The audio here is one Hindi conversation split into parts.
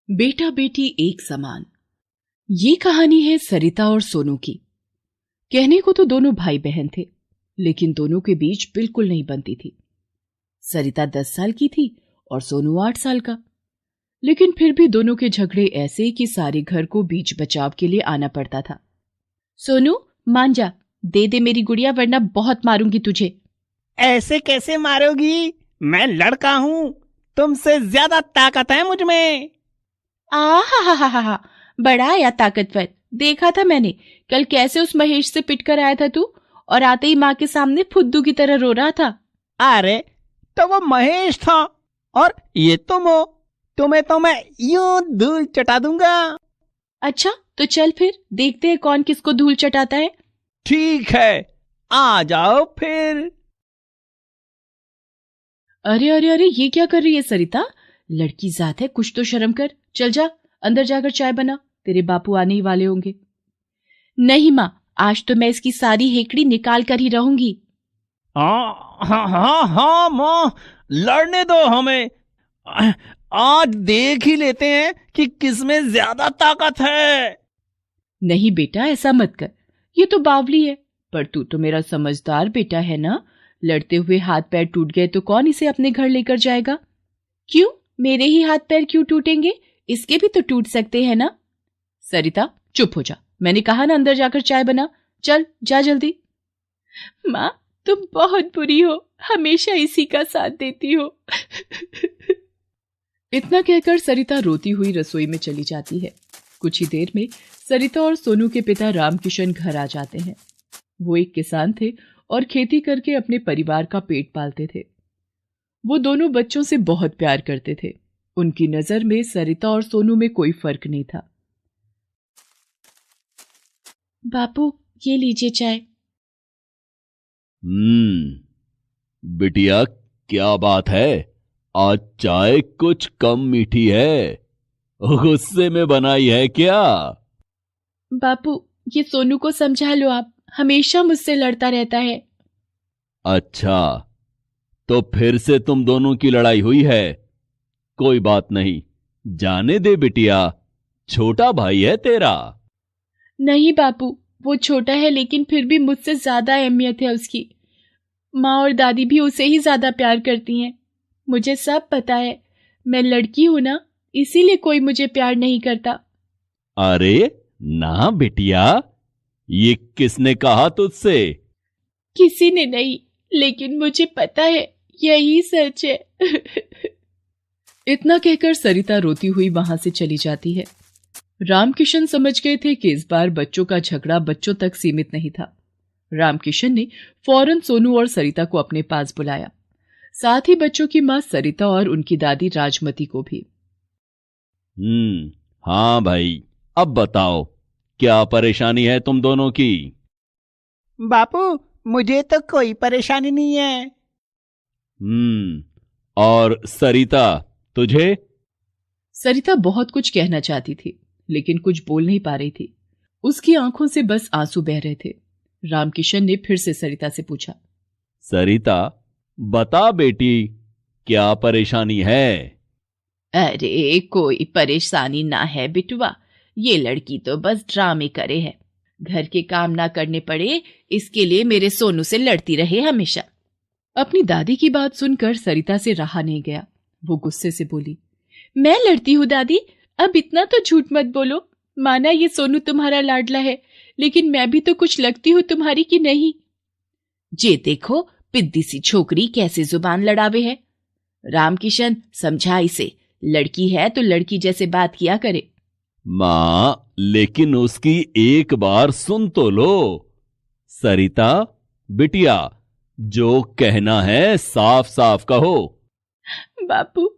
बेटा बेटी एक समान। ये कहानी है सरिता और सोनू की। कहने को तो दोनों भाई बहन थे, लेकिन दोनों के बीच बिल्कुल नहीं बनती थी। सरिता 10 साल की थी और सोनू 8 साल का, लेकिन फिर भी दोनों के झगड़े ऐसे कि सारे घर को बीच बचाव के लिए आना पड़ता था। सोनू मान जा, दे दे मेरी गुड़िया, वरना बहुत मारूंगी तुझे। ऐसे कैसे मारोगी? मैं लड़का हूँ, तुमसे ज्यादा ताकत है मुझ में। हा, बड़ा या ताकतवर। देखा था मैंने कल कैसे उस महेश से पिट कर आया था तू, और आते ही माँ के सामने फुद्दू की तरह रो रहा था। अरे तो वो महेश था और ये तुम हो, तुम्हें तो मैं यूं धूल चटा दूंगा। अच्छा तो चल फिर देखते हैं कौन किसको धूल चटाता है। ठीक है, आ जाओ फिर। अरे अरे अरे, ये क्या कर रही है सरिता? लड़की जात है, कुछ तो शर्म कर। चल जा अंदर जाकर चाय बना, तेरे बापू आने ही वाले होंगे। नहीं माँ, आज तो मैं इसकी सारी हेकड़ी निकाल कर ही रहूंगी। हाँ हाँ हाँ हाँ माँ, लड़ने दो हमें। आज देख ही लेते हैं कि किसमें ज्यादा ताकत है। नहीं बेटा, ऐसा मत कर, ये तो बावली है। पर तू तो मेरा समझदार बेटा है ना। लड़ते हुए हाथ पैर टूट गए तो कौन इसे अपने घर लेकर जाएगा? क्यों, मेरे ही हाथ पैर क्यों टूटेंगे? इसके भी तो टूट सकते हैं ना। सरिता चुप हो जा, मैंने कहा ना अंदर जाकर चाय बना। चल जा जल्दी। माँ तुम बहुत बुरी हो, हमेशा इसी का साथ देती हो। इतना कहकर सरिता रोती हुई रसोई में चली जाती है। कुछ ही देर में सरिता और सोनू के पिता रामकिशन घर आ जाते हैं। वो एक किसान थे और खेती करके अपने परिवार का पेट पालते थे। वो दोनों बच्चों से बहुत प्यार करते थे। उनकी नजर में सरिता और सोनू में कोई फर्क नहीं था। बापू ये लीजिए चाय। बिटिया, क्या बात है? आज चाय कुछ कम मीठी है, गुस्से में बनाई है क्या? बापू ये सोनू को समझा लो, आप हमेशा मुझसे लड़ता रहता है। अच्छा, तो फिर से तुम दोनों की लड़ाई हुई है। कोई बात नहीं, जाने दे बिटिया, छोटा भाई है तेरा। नहीं बापू, वो छोटा है लेकिन फिर भी मुझसे ज्यादा अहमियत है उसकी। माँ और दादी भी उसे ही ज्यादा प्यार करती हैं। मुझे सब पता है, मैं लड़की हूं ना, इसीलिए कोई मुझे प्यार नहीं करता। अरे ना बिटिया, ये किसने कहा तुझसे? किसी ने नहीं, लेकिन मुझे पता है यही सच है। इतना कहकर सरिता रोती हुई वहां से चली जाती है। रामकिशन समझ गए थे कि इस बार बच्चों का झगड़ा बच्चों तक सीमित नहीं था। रामकिशन ने फौरन सोनू और सरिता को अपने पास बुलाया, साथ ही बच्चों की मां सरिता और उनकी दादी राजमती को भी। हाँ भाई, अब बताओ क्या परेशानी है तुम दोनों की? बापू मुझे तो कोई परेशानी नहीं है। और सरिता तुझे? सरिता बहुत कुछ कहना चाहती थी, लेकिन कुछ बोल नहीं पा रही थी। उसकी आंखों से बस आंसू बह रहे थे। रामकिशन ने फिर से सरिता से पूछा, सरिता बता बेटी, क्या परेशानी है? अरे कोई परेशानी ना है बिटुआ, ये लड़की तो बस ड्रामे करे है। घर के काम ना करने पड़े इसके लिए मेरे सोनू से लड़ती रहे हमेशा। अपनी दादी की बात सुनकर सरिता से रहा नहीं गया। वो गुस्से से बोली, मैं लड़ती हूँ दादी? अब इतना तो झूठ मत बोलो। माना ये सोनू तुम्हारा लाडला है, लेकिन मैं भी तो कुछ लगती हूँ तुम्हारी कि नहीं? जे देखो पिद्दी सी छोकरी कैसे जुबान लड़ावे है। रामकिशन समझा इसे, लड़की है तो लड़की जैसे बात किया करे। मां, लेकिन उसकी एक बार सुन तो लो। सरिता बिटिया, जो कहना है साफ साफ कहो। बापू,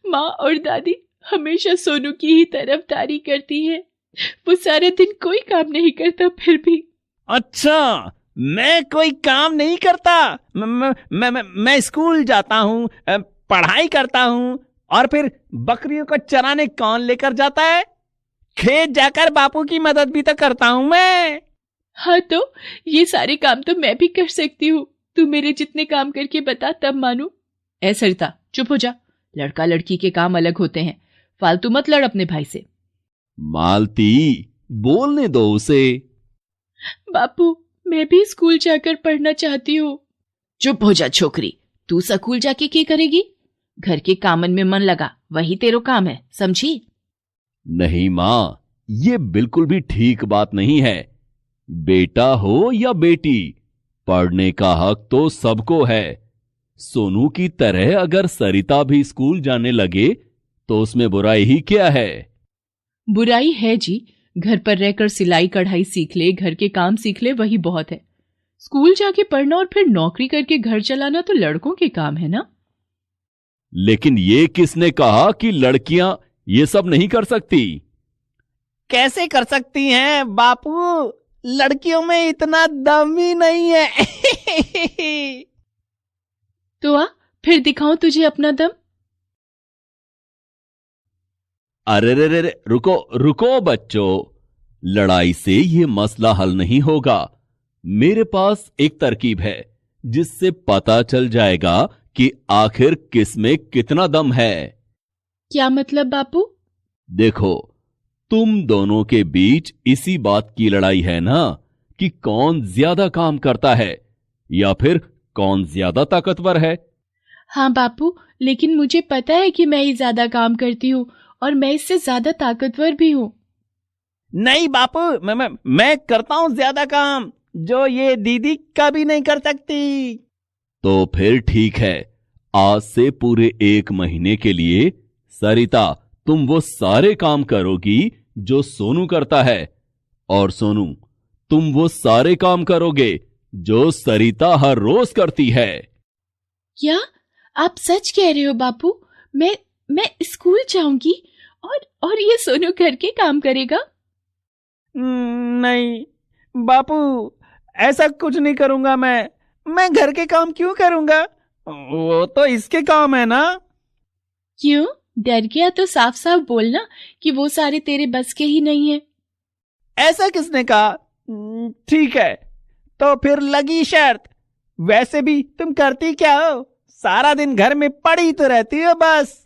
माँ और दादी हमेशा सोनू की ही तरफदारी करती है। वो सारे दिन कोई काम नहीं करता फिर भी। अच्छा, मैं कोई काम नहीं करता? मैं स्कूल जाता हूँ, पढ़ाई करता हूँ, और फिर बकरियों को चराने कौन लेकर जाता है? खेत जाकर बापू की मदद भी तो करता हूँ मैं। हाँ तो ये सारे काम तो मैं भी कर सकती हूँ। तू मेरे जितने काम करके बता तब मानू। ए सरिता चुप हो जा, लड़का लड़की के काम अलग होते हैं। फालतू मत लड़ अपने भाई से। मालती, बोलने दो उसे। बापू, मैं भी स्कूल जाकर पढ़ना चाहती हूँ। चुप हो जा छोकरी, तू स्कूल जाके क्या करेगी? घर के कामन में मन लगा, वही तेरो काम है, समझी? नहीं मां, ये बिल्कुल भी ठीक बात नहीं है। बेटा हो या बेटी, पढ़ने का हक तो सबको है। सोनू की तरह अगर सरिता भी स्कूल जाने लगे तो उसमें बुराई ही क्या है? बुराई है जी, घर पर रहकर सिलाई कढ़ाई सीख ले, घर के काम सीख ले, वही बहुत है। स्कूल जाके पढ़ना और फिर नौकरी करके घर चलाना तो लड़कों के काम है ना। लेकिन ये किसने कहा कि लड़कियां ये सब नहीं कर सकती? कैसे कर सकती हैं बापू, लड़कियों में इतना दम ही नहीं है। तो आ, फिर दिखाऊं तुझे अपना दम। अरे रे रे रे, रुको रुको बच्चों, लड़ाई से ये मसला हल नहीं होगा। मेरे पास एक तरकीब है जिससे पता चल जाएगा कि आखिर किस में कितना दम है। क्या मतलब बापू? देखो, तुम दोनों के बीच इसी बात की लड़ाई है ना कि कौन ज्यादा काम करता है या फिर कौन ज्यादा ताकतवर है। हाँ बापू, लेकिन मुझे पता है कि मैं ही ज्यादा काम करती हूँ और मैं इससे ज्यादा ताकतवर भी हूँ। नहीं बापू, मैं करता हूं ज्यादा काम, जो ये दीदी कभी नहीं कर सकती। तो फिर ठीक है, आज से पूरे 1 महीने के लिए सरिता तुम वो सारे काम करोगी जो सोनू करता है, और सोनू तुम वो सारे काम करोगे जो सरिता हर रोज करती है। क्या आप सच कह रहे हो बापू? मैं स्कूल जाऊंगी और ये सोनू घर के काम करेगा? नहीं बापू, ऐसा कुछ नहीं करूंगा। मैं घर के काम क्यों करूंगा? वो तो इसके काम है ना। क्यों डर गया? तो साफ साफ बोलना कि वो सारे तेरे बस के ही नहीं है। ऐसा किसने कहा? ठीक है, तो फिर लगी शर्त। वैसे भी तुम करती क्या हो? सारा दिन घर में पड़ी तो रहती हो बस।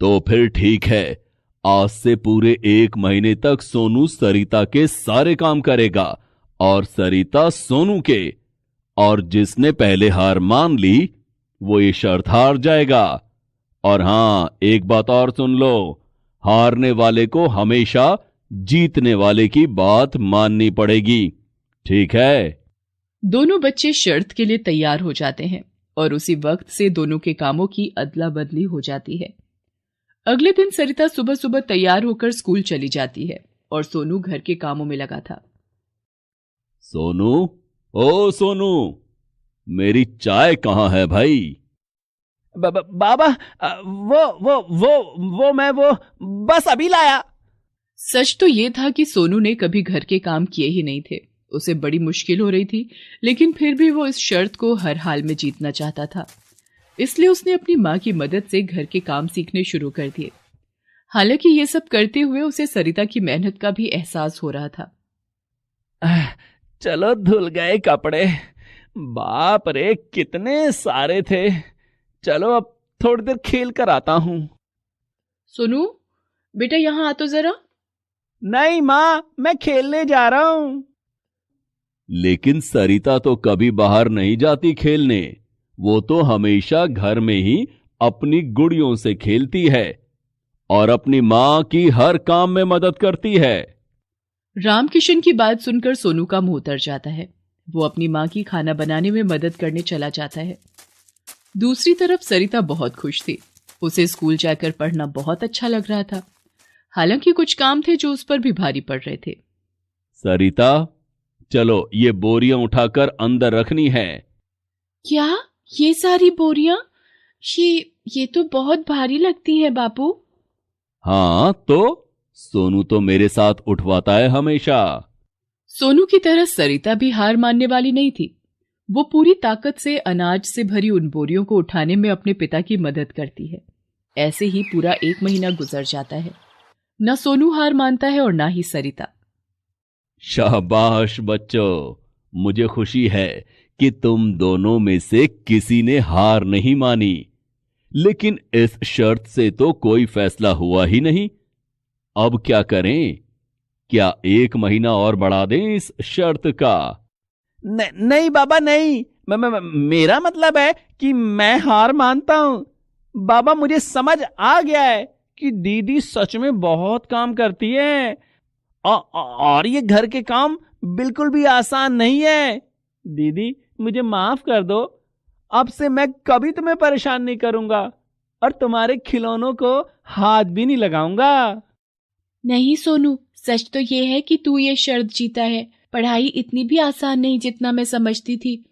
तो फिर ठीक है, आज से पूरे 1 महीने तक सोनू सरिता के सारे काम करेगा और सरिता सोनू के, और जिसने पहले हार मान ली वो ये शर्त हार जाएगा। और हां, एक बात और सुन लो, हारने वाले को हमेशा जीतने वाले की बात माननी पड़ेगी, ठीक है? दोनों बच्चे शर्त के लिए तैयार हो जाते हैं और उसी वक्त से दोनों के कामों की अदला बदली हो जाती है। अगले दिन सरिता सुबह सुबह तैयार होकर स्कूल चली जाती है और सोनू घर के कामों में लगा था। सोनू, ओ सोनू, मेरी चाय कहां है भाई? बाबा, मैं बस अभी लाया। सच तो ये था कि सोनू ने कभी घर के काम किए ही नहीं थे। उसे बड़ी मुश्किल हो रही थी, लेकिन फिर भी वो इस शर्त को हर हाल में जीतना चाहता था। इसलिए उसने अपनी माँ की मदद से घर के काम सीखने शुरू कर दिए। हालांकि ये सब करते हुए उसे सरिता की मेहनत का भी एहसास हो रहा था। चलो, धुल गए कपड़े। बाप रे, कितने सारे थे। चलो अब थोड़ी देर खेल कर आता हूं। सोनू बेटा, यहां आ तो जरा। नहीं माँ, मैं खेलने जा रहा हूं। लेकिन सरिता तो कभी बाहर नहीं जाती खेलने, वो तो हमेशा घर में ही अपनी गुड़ियों से खेलती है और अपनी मां की हर काम में मदद करती है। रामकिशन की बात सुनकर सोनू का मुंह उतर जाता है। वो अपनी मां की खाना बनाने में मदद करने चला जाता है। दूसरी तरफ सरिता बहुत खुश थी। उसे स्कूल जाकर पढ़ना बहुत अच्छा लग रहा था। हालांकि कुछ काम थे जो उस पर भी भारी पड़ रहे थे। सरिता, चलो ये बोरियां उठाकर अंदर रखनी है। क्या? ये सारी बोरियां? ये तो बहुत भारी लगती है बापू। हाँ, तो सोनू तो मेरे साथ उठवाता है हमेशा। सोनू की तरह सरिता भी हार मानने वाली नहीं थी। वो पूरी ताकत से अनाज से भरी उन बोरियों को उठाने में अपने पिता की मदद करती है। ऐसे ही पूरा 1 महीना गुजर जाता है। न सोनू हार मानता है और ना ही सरिता। शाबाश बच्चों, मुझे खुशी है कि तुम दोनों में से किसी ने हार नहीं मानी। लेकिन इस शर्त से तो कोई फैसला हुआ ही नहीं। अब क्या करें? क्या 1 महीना और बढ़ा दें इस शर्त का? नहीं बाबा नहीं, मेरा मतलब है कि मैं हार मानता हूं। बाबा, मुझे समझ आ गया है कि दीदी सच में बहुत काम करती है और ये घर के काम बिल्कुल भी आसान नहीं है। दीदी, मुझे माफ कर दो। अब से मैं कभी तुम्हें परेशान नहीं करूंगा और तुम्हारे खिलौनों को हाथ भी नहीं लगाऊंगा। नहीं सोनू, सच तो ये है कि तू ये शर्त जीता है। पढ़ाई इतनी भी आसान नहीं जितना मैं समझती थी,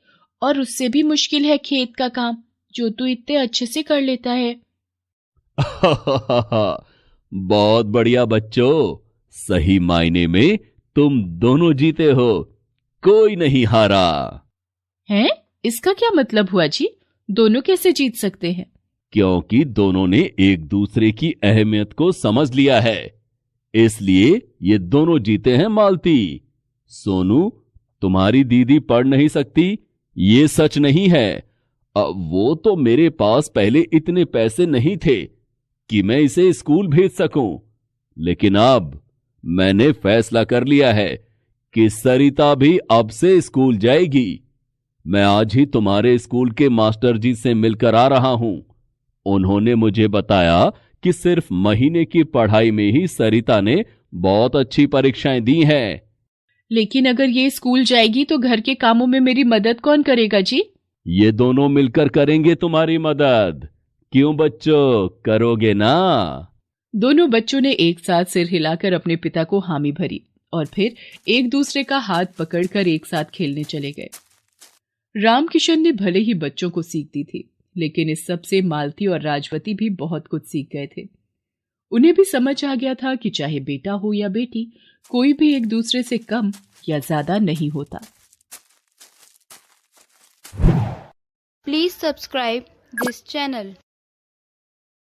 और उससे भी मुश्किल है खेत का काम, जो तू इतने अच्छे से कर लेता है। बहुत बढ़िया बच्चों, सही मायने में तुम दोनों जीते हो, कोई नहीं हारा। हैं? इसका क्या मतलब हुआ जी? दोनों कैसे जीत सकते हैं? क्योंकि दोनों ने एक दूसरे की अहमियत को समझ लिया है, इसलिए ये दोनों जीते हैं। मालती, सोनू, तुम्हारी दीदी पढ़ नहीं सकती ये सच नहीं है। वो तो मेरे पास पहले इतने पैसे नहीं थे कि मैं इसे स्कूल भेज सकूं, लेकिन अब मैंने फैसला कर लिया है कि सरिता भी अब से स्कूल जाएगी। मैं आज ही तुम्हारे स्कूल के मास्टर जी से मिलकर आ रहा हूं। उन्होंने मुझे बताया कि सिर्फ महीने की पढ़ाई में ही सरिता ने बहुत अच्छी परीक्षाएं दी हैं। लेकिन अगर ये स्कूल जाएगी तो घर के कामों में मेरी मदद कौन करेगा जी? ये दोनों मिलकर करेंगे तुम्हारी मदद। क्यों बच्चों, करोगे ना? दोनों बच्चों ने एक साथ सिर हिलाकर अपने पिता को हामी भरी और फिर एक दूसरे का हाथ पकड़कर एक साथ खेलने चले गए। रामकिशन ने भले ही बच्चों को सीख दी थी, लेकिन इस सब से मालती और राजवती भी बहुत कुछ सीख गए थे। उन्हें भी समझ आ गया था कि चाहे बेटा हो या बेटी, कोई भी एक दूसरे से कम या ज्यादा नहीं होता। Please subscribe this channel.